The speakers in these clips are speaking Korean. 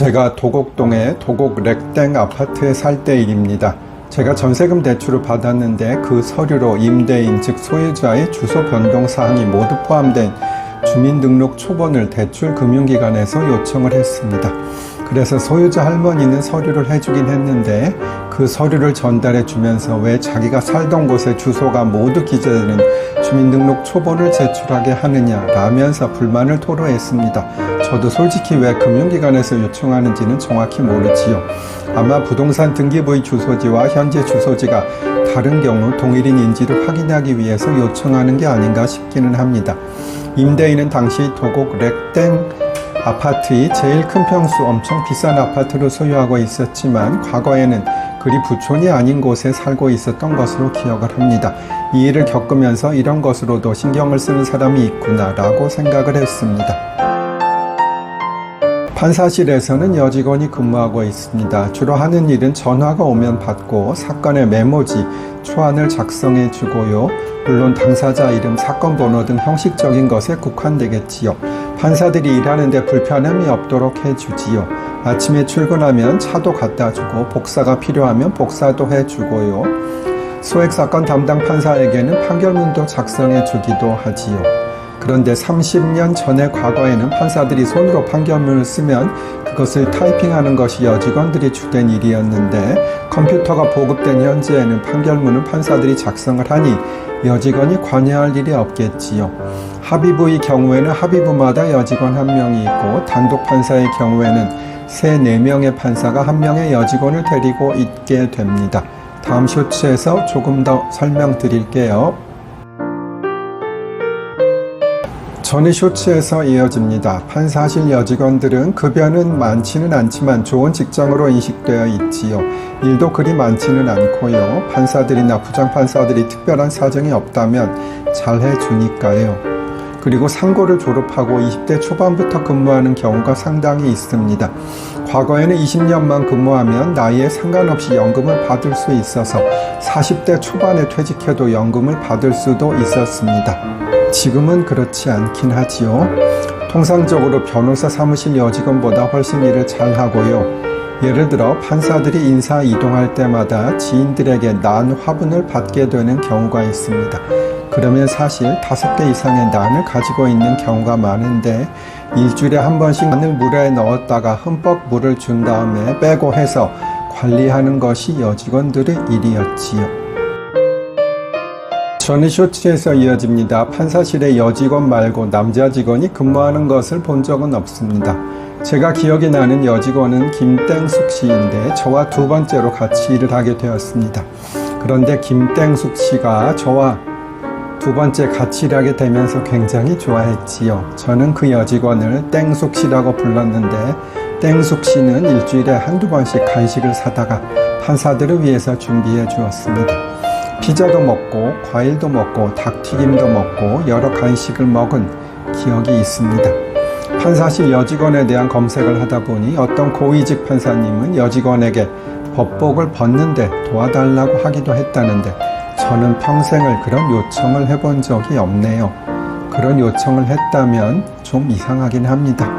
제가 도곡동의 도곡 렉땡 아파트에 살 때 일입니다. 제가 전세금 대출을 받았는데 그 서류로 임대인 즉 소유자의 주소 변동 사항이 모두 포함된 주민등록 초본을 대출금융기관에서 요청을 했습니다. 그래서 소유자 할머니는 서류를 해주긴 했는데 그 서류를 전달해 주면서 왜 자기가 살던 곳의 주소가 모두 기재되는 주민등록 초본을 제출하게 하느냐 라면서 불만을 토로했습니다. 저도 솔직히 왜 금융기관에서 요청하는지는 정확히 모르지요. 아마 부동산 등기부의 주소지와 현재 주소지가 다른 경우 동일인지를 확인하기 위해서 요청하는 게 아닌가 싶기는 합니다. 임대인은 당시 도곡 렉땡 아파트의 제일 큰 평수 엄청 비싼 아파트를 소유하고 있었지만 과거에는 그리 부촌이 아닌 곳에 살고 있었던 것으로 기억을 합니다. 이 일을 겪으면서 이런 것으로도 신경을 쓰는 사람이 있구나 라고 생각을 했습니다. 판사실에서는 여직원이 근무하고 있습니다. 주로 하는 일은 전화가 오면 받고 사건의 메모지, 초안을 작성해 주고요. 물론 당사자 이름, 사건 번호 등 형식적인 것에 국한되겠지요. 판사들이 일하는데 불편함이 없도록 해주지요. 아침에 출근하면 차도 갖다 주고 복사가 필요하면 복사도 해주고요. 소액사건 담당 판사에게는 판결문도 작성해 주기도 하지요. 그런데 30년 전의 과거에는 판사들이 손으로 판결문을 쓰면 그것을 타이핑하는 것이 여직원들이 주된 일이었는데 컴퓨터가 보급된 현재에는 판결문은 판사들이 작성을 하니 여직원이 관여할 일이 없겠지요. 합의부의 경우에는 합의부마다 여직원 1명이 있고 단독 판사의 경우에는 3-4명의 판사가 1명의 여직원을 데리고 있게 됩니다. 다음 쇼츠에서 조금 더 설명드릴게요. 전의 쇼츠에서 이어집니다. 판사실 여직원들은 급여는 많지는 않지만 좋은 직장으로 인식되어 있지요. 일도 그리 많지는 않고요. 판사들이나 부장판사들이 특별한 사정이 없다면 잘 해주니까요. 그리고 상고를 졸업하고 20대 초반부터 근무하는 경우가 상당히 있습니다. 과거에는 20년만 근무하면 나이에 상관없이 연금을 받을 수 있어서 40대 초반에 퇴직해도 연금을 받을 수도 있었습니다. 지금은 그렇지 않긴 하지요. 통상적으로 변호사 사무실 여직원보다 훨씬 일을 잘하고요. 예를 들어 판사들이 인사 이동할 때마다 지인들에게 난 화분을 받게 되는 경우가 있습니다. 그러면 사실 5개 이상의 난을 가지고 있는 경우가 많은데 일주일에 한 번씩 난을 물에 넣었다가 흠뻑 물을 준 다음에 빼고 해서 관리하는 것이 여직원들의 일이었지요. 전의 쇼츠에서 이어집니다. 판사실에 여직원 말고 남자 직원이 근무하는 것을 본 적은 없습니다. 제가 기억이 나는 여직원은 김땡숙 씨인데 저와 2번째로 같이 일을 하게 되었습니다. 그런데 김땡숙 씨가 저와 2번째 같이 일하게 되면서 굉장히 좋아했지요. 저는 그 여직원을 땡숙 씨라고 불렀는데 땡숙 씨는 일주일에 한두 번씩 간식을 사다가 판사들을 위해서 준비해 주었습니다. 피자도 먹고 과일도 먹고 닭튀김도 먹고 여러 간식을 먹은 기억이 있습니다. 판사실 여직원에 대한 검색을 하다 보니 어떤 고위직 판사님은 여직원에게 법복을 벗는데 도와달라고 하기도 했다는데 저는 평생을 그런 요청을 해본 적이 없네요. 그런 요청을 했다면 좀 이상하긴 합니다.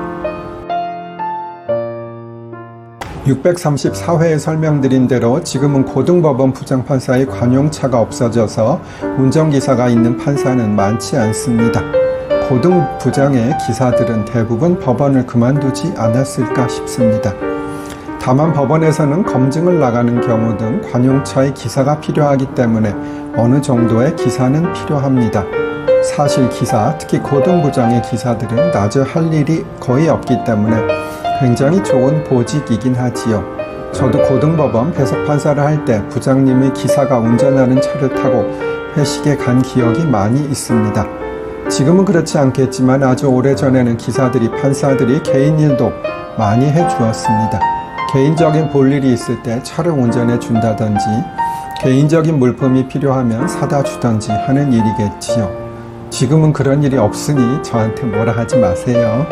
634회에 설명드린 대로 지금은 고등법원 부장판사의 관용차가 없어져서 운전기사가 있는 판사는 많지 않습니다. 고등부장의 기사들은 대부분 법원을 그만두지 않았을까 싶습니다. 다만 법원에서는 검증을 나가는 경우 등 관용차의 기사가 필요하기 때문에 어느 정도의 기사는 필요합니다. 사실 기사, 특히 고등부장의 기사들은 낮에 할 일이 거의 없기 때문에 굉장히 좋은 보직이긴 하지요. 저도 고등법원 배석판사를 할 때 부장님의 기사가 운전하는 차를 타고 회식에 간 기억이 많이 있습니다. 지금은 그렇지 않겠지만 아주 오래전에는 기사들이 판사들이 개인 일도 많이 해주었습니다. 개인적인 볼일이 있을 때 차를 운전해 준다든지 개인적인 물품이 필요하면 사다 주던지 하는 일이겠지요. 지금은 그런 일이 없으니 저한테 뭐라 하지 마세요.